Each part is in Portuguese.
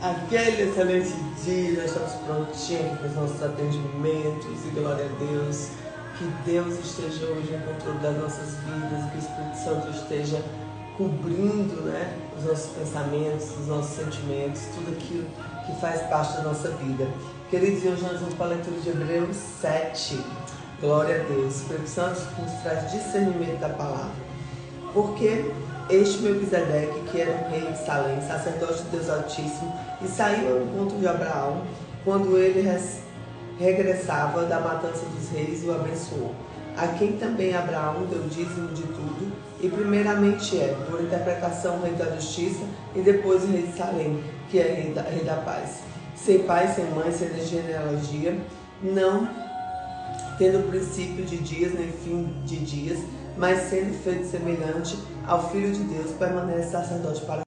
Aquele excelente dia, já estamos prontinhos para os nossos atendimentos e glória a Deus. Que Deus esteja hoje no controle das nossas vidas, que o Espírito Santo esteja cobrindo, os nossos pensamentos, os nossos sentimentos, tudo aquilo que faz parte da nossa vida. Queridos, hoje nós vamos para a leitura de Hebreus 7. Glória a Deus. O Espírito Santo nos traz discernimento da palavra. Porque este Melquisedeque, que era um rei de Salém, sacerdote de Deus Altíssimo, e saiu ao encontro de Abraão, quando ele regressava da matança dos reis, e o abençoou. A quem também Abraão deu dízimo de tudo, e primeiramente por interpretação, o rei da justiça, e depois o rei de Salém, que é rei da paz. Sem pai, sem mãe, sem genealogia, não tendo princípio de dias, nem fim de dias, mas sendo feito semelhante ao Filho de Deus, permanece sacerdote para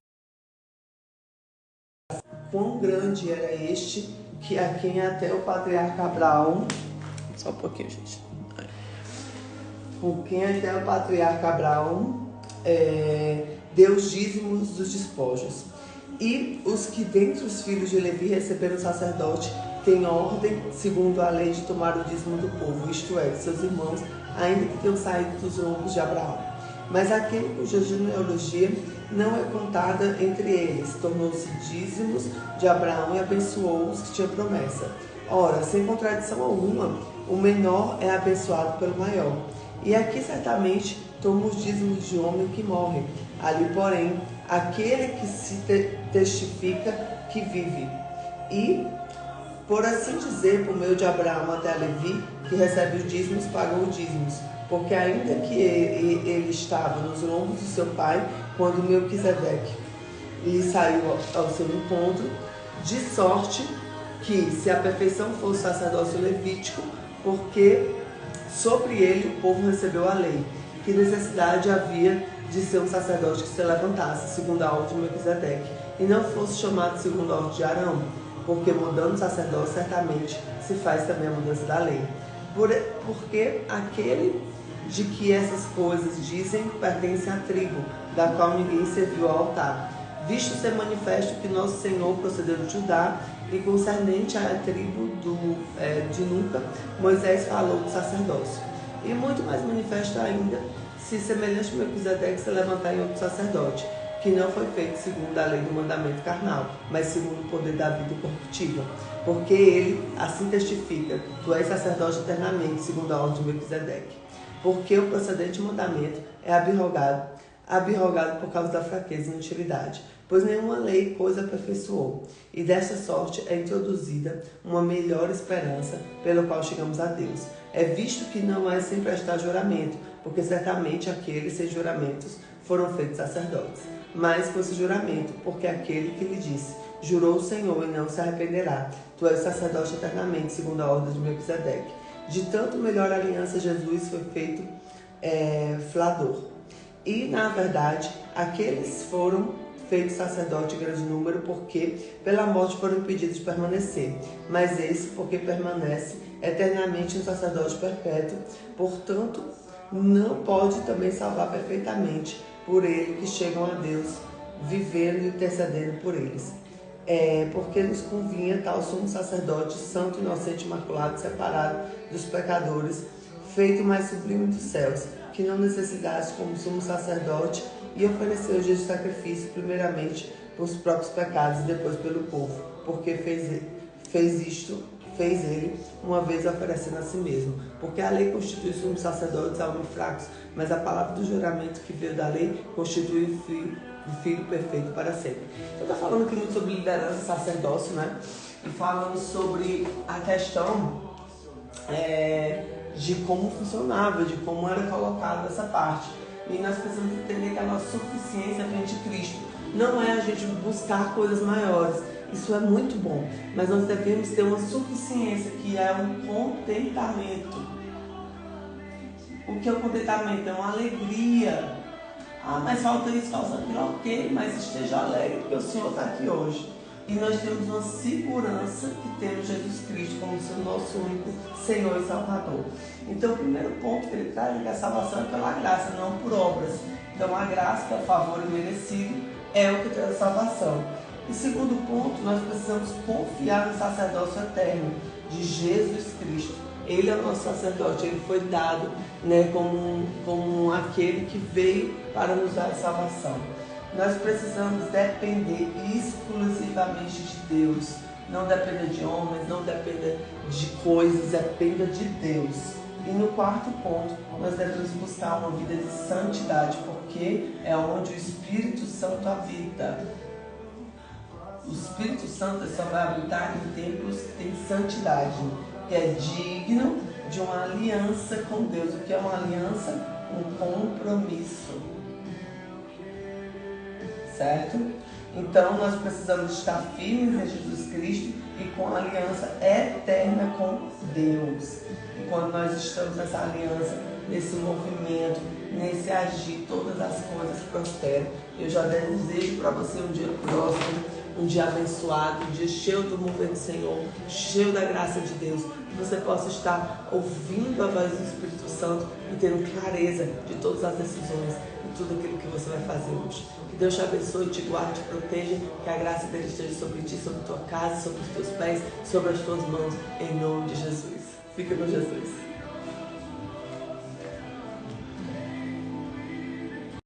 quão grande era este, que a quem até o patriarca Abraão, só um pouquinho, gente, com quem até o patriarca Abraão deu os dízimos dos despojos. E os que dentre os filhos de Levi receberam o sacerdote têm ordem, segundo a lei, de tomar o dízimo do povo, isto é, de seus irmãos, ainda que tenham saído dos lombos de Abraão. Mas aquele cuja genealogia não é contada entre eles, tornou-se dízimos de Abraão e abençoou os que tinham promessa. Ora, sem contradição alguma, o menor é abençoado pelo maior. E aqui certamente toma os dízimos de homem que morre. Ali, porém, aquele que se testifica que vive. E, por assim dizer, por meio de Abraão até Levi, que recebe os dízimos, pagou os dízimos. Porque ainda que ele estava nos lombos do seu pai, quando Melquisedeque lhe saiu ao seu encontro, de sorte que, se a perfeição fosse sacerdócio levítico, porque sobre ele o povo recebeu a lei, que necessidade havia de ser um sacerdote que se levantasse, segundo a ordem de Melquisedeque, e não fosse chamado segundo a ordem de Arão, porque mudando o sacerdócio, certamente se faz também a mudança da lei. Porque aquele de que essas coisas dizem pertence à tribo, da qual ninguém serviu ao altar, visto ser manifesto que nosso Senhor procedeu de Judá, e concernente à tribo de Nuca, Moisés falou do sacerdócio. E muito mais manifesto ainda, se semelhante a Melquisedeque se levantar em outro sacerdote, que não foi feito segundo a lei do mandamento carnal, mas segundo o poder da vida corruptível. Porque ele assim testifica: tu és sacerdote eternamente, segundo a ordem de Melquisedeque. Porque o procedente mandamento é abrogado por causa da fraqueza e inutilidade, pois nenhuma lei coisa aperfeiçoou, e dessa sorte é introduzida uma melhor esperança, pelo qual chegamos a Deus. É visto que não é sem prestar juramento, porque certamente aqueles sem juramentos foram feitos sacerdotes. Mas fosse juramento, porque aquele que lhe disse: jurou o Senhor e não se arrependerá, tu és sacerdote eternamente, segundo a ordem de Melquisedeque. De tanto melhor aliança, Jesus foi feito flador. E, na verdade, aqueles foram feitos sacerdote em grande número, porque pela morte foram impedidos de permanecer. Mas esse, porque permanece eternamente um sacerdote perpétuo, portanto, não pode também salvar perfeitamente por ele que chegam a Deus, vivendo e intercedendo por eles. Porque nos convinha tal sumo sacerdote, santo, inocente, imaculado, separado dos pecadores, feito mais sublime dos céus, que não necessitasse como sumo sacerdote, e ofereceu o dia de sacrifício, primeiramente por os próprios pecados e depois pelo povo, porque fez ele uma vez oferecendo a si mesmo. Porque a lei constitui sumos sacerdotes a homens fracos, mas a palavra do juramento que veio da lei constitui o filho perfeito para sempre. Eu estou falando aqui muito sobre liderança e sacerdócio, e falando sobre a questão de como funcionava, de como era colocada essa parte. E nós precisamos entender que a nossa suficiência frente a Cristo não é a gente buscar coisas maiores. Isso é muito bom, mas nós devemos ter uma suficiência, que é um contentamento. O que é o contentamento? É uma alegria. Mas falta isso, falta aquilo, ok, mas esteja alegre, porque o Senhor está aqui hoje. E nós temos uma segurança que temos Jesus Cristo como seu nosso único Senhor e Salvador. Então, o primeiro ponto que ele traz é que a salvação é pela graça, não por obras. Então, a graça, que é o favor imerecido, é o que traz a salvação. E segundo ponto, nós precisamos confiar no sacerdócio eterno de Jesus Cristo. Ele é o nosso sacerdote, ele foi dado, né, como aquele que veio para nos dar a salvação. Nós precisamos depender exclusivamente de Deus. Não dependa de homens, não dependa de coisas, dependa de Deus. E no quarto ponto, nós devemos buscar uma vida de santidade, porque é onde o Espírito Santo habita. O Espírito Santo só vai habitar em templos que têm santidade, que é digno de uma aliança com Deus. O que é uma aliança? Um compromisso. Certo? Então nós precisamos estar firmes em Jesus Cristo e com a aliança eterna com Deus. E quando nós estamos nessa aliança, nesse movimento, nesse agir, todas as coisas prosperam. Eu já desejo para você um dia próspero, um dia abençoado, um dia cheio do mover do Senhor, cheio da graça de Deus, que você possa estar ouvindo a voz do Espírito Santo e tendo clareza de todas as decisões e tudo aquilo que você vai fazer hoje. Que Deus te abençoe, te guarde, te proteja, que a graça dele esteja sobre ti, sobre tua casa, sobre os teus pés, sobre as tuas mãos, em nome de Jesus. Fica com Jesus.